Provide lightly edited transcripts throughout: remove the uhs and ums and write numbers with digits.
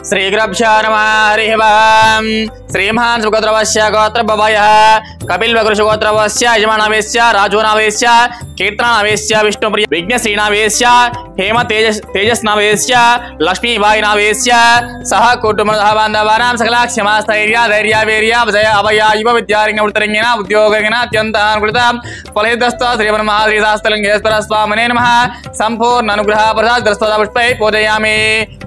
श्रीगुरुभ्यो नमः हरिः ओम् श्रीमहान् सुगोत्रवस्य गोत्रभवयः कपिलवकृषगोत्रवस्य यजमानवेस्य राजोनावेस्य कीर्तनावेस्य विष्णुप्रिय विघ्नश्रीनावेस्य हेम तेजस्नावेस्य लक्ष्मीबाईनावेस्य सह कुटुंबसह बान्धवानां सकलाक्षमास्थैर्य धैर्य वीर्य विजय अभया युव विद्यारण्यवृत्तरङ्गिन उद्योगेन अत्यन्तानुकूलतां फलहितस्थ श्रीमन्महाश्रीशास्त्रलिङ्गेश्वर स्वामिने नमः सम्पूर्ण अनुग्रह प्रसादग्रस्तोदा पुष्पैः पूजयामि।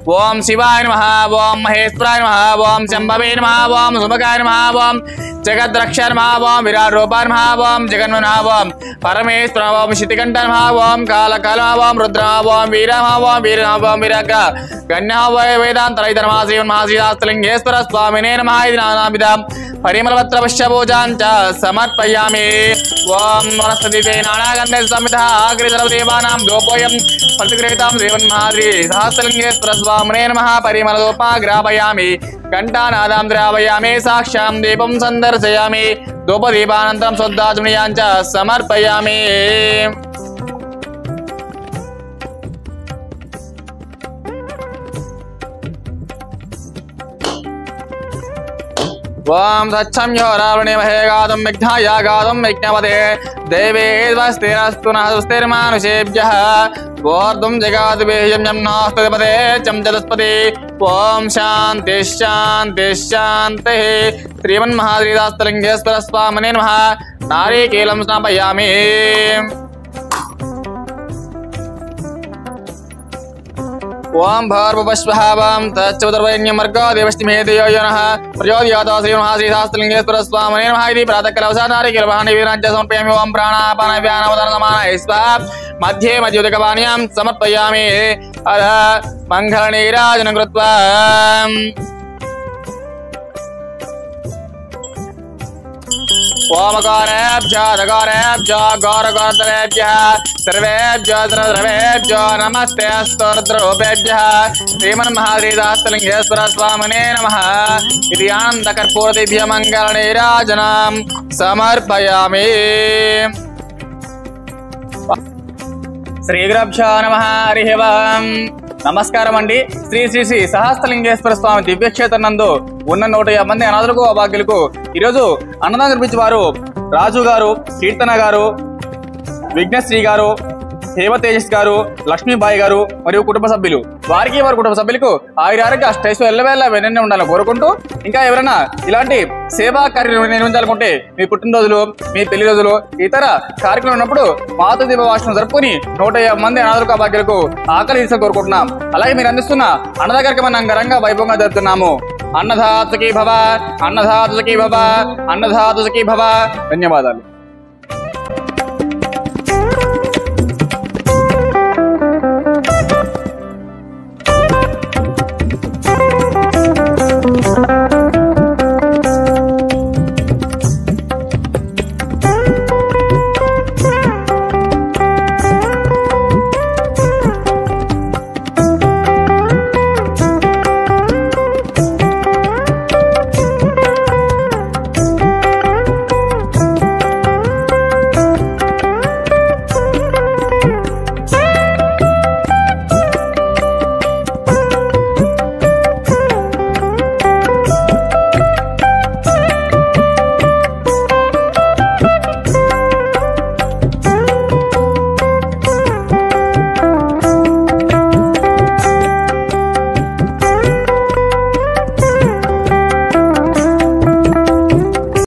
ओम शिवाय नमः, ओम महेश्वराय नमः, ओम शंभवे नमः, ओम सुभगाय नमः, ओम जगद्रक्षाय नमः, ओम विराट रूपाय नमः, ओम जगन्नाथ नमः, ओम परमेश्वर नमः, ओम शितिकंठ नमः, ओम कालकाल नमः, ओम रुद्र नमः, ओम वीर नमः, ओम वीर नमः, ओम वीरग्र गण्यः वै वेदान्तरहित नमः श्रीमन्महाश्रीशास्त्रलिङ्गेश्वर स्वामिने नमः इति नानाविधं परिमलपत्र पुष्पपूजां च समर्पयामि। ओम वनस्पतिते नानागन्धे समितः अग्रिसर्वदेवानां दोपोऽयं प्रतिगृहीतां श्रीमन्महाश्रीशास्त्रलिङ्गेश्वर स्वामिने नमः परिमलदोपा ग्रापयामि घण्टानादां द्रावयामि साक्षां दीपं सन्दर्शयामि धूपदीपानन्तरं शुद्धाचमनीयां च समर्पयामि। ओम सच्छम्यो रावणेमहे गातुं विघ्नाय गातुं विघ्नपते देवेद्वस्तिरस्तु नः स्वस्तिर्मानुषेभ्यः ऊर्ध्वं जगाद्वेह्यं यं नास्तिपते चं चतुष्पदे। ओम शान्ति शान्ति शान्तिः। श्रीमन्महाश्रीशास्त्रलिङ्गेश्वर स्वामिने नमः नारिकेलं स्नापयामि। ओम भर्वपश्वहावं तच्चोदर्वैन्यमर्गो देवस्तिमेधयो योनः प्रचोदयात् श्रीमन्महाश्रीशास्त्रलिङ्गेश्वर स्वामिने नमः इति प्रातःकालवसात् नारिकेलवाहने वीराञ्च समर्पयामि। ओम प्राणापानव्यानवदनसमानः स्वाहा मध्ये मध्योदकपानीयं समर्पयामि। अध मङ्गलनीराजनं कृत्वा ओमकारेभ्यः दकारेभ्यः गौरगोत्तरेभ्यः सर्वेभ्यः सर्वेभ्यः नमस्ते स्तोत्ररूपेभ्यः श्रीमन्महाश्रीशास्त्रलिङ्गेश्वर स्वामिने नमः इति आनन्दकर्पूरदिभ्य मङ्गलनीराजनं समर्पयामि। श्रीगुरुभ्यो नमः हरिः ओम्। నమస్కారం అండి। శ్రీ శ్రీ శ్రీ సహస్రలింగేశ్వర స్వామి దివ్యక్షేత్రం నందు ఉన్న 150 మంది అనాథులకు అభాగ్యులకు ఈరోజు అన్నదానం నిర్మించేవారు రాజు గారు, కీర్తన గారు, విఘ్నశ్రీ గారు, హేమ తేజస్ గారు, లక్ష్మీబాయి గారు మరియు కుటుంబ సభ్యులు వారికి వారి కుటుంబ సభ్యులకు ఆయురారోగ్య అష్టైశ్వర్యాలు ఎల్లవేళ వెన్నెన్నే ఉండాలని కోరుకుంటూ ఇంకా ఎవరైనా ఇలాంటి సేవా కార్యక్రమం నిర్వహించాలనుకుంటే మీ పుట్టినరోజులు, మీ పెళ్లి రోజులు, ఇతర కార్యక్రమాలు ఉన్నప్పుడు మాతృదీప వాసనం జరుపుకుని 150 మంది అనాథులకు అభాగ్యులకు ఆకలి తీర్చాలని కోరుకుంటున్నాం। అలాగే మీరు అందిస్తున్న అన్నదాన కార్యక్రమాన్ని అంగరంగ వైభవంగా జరుపుతున్నాము। అన్నదాత సుఖీ భవ, అన్నదాత సుఖీ భవ, అన్నదాత సుఖీ భవ। ధన్యవాదాలు।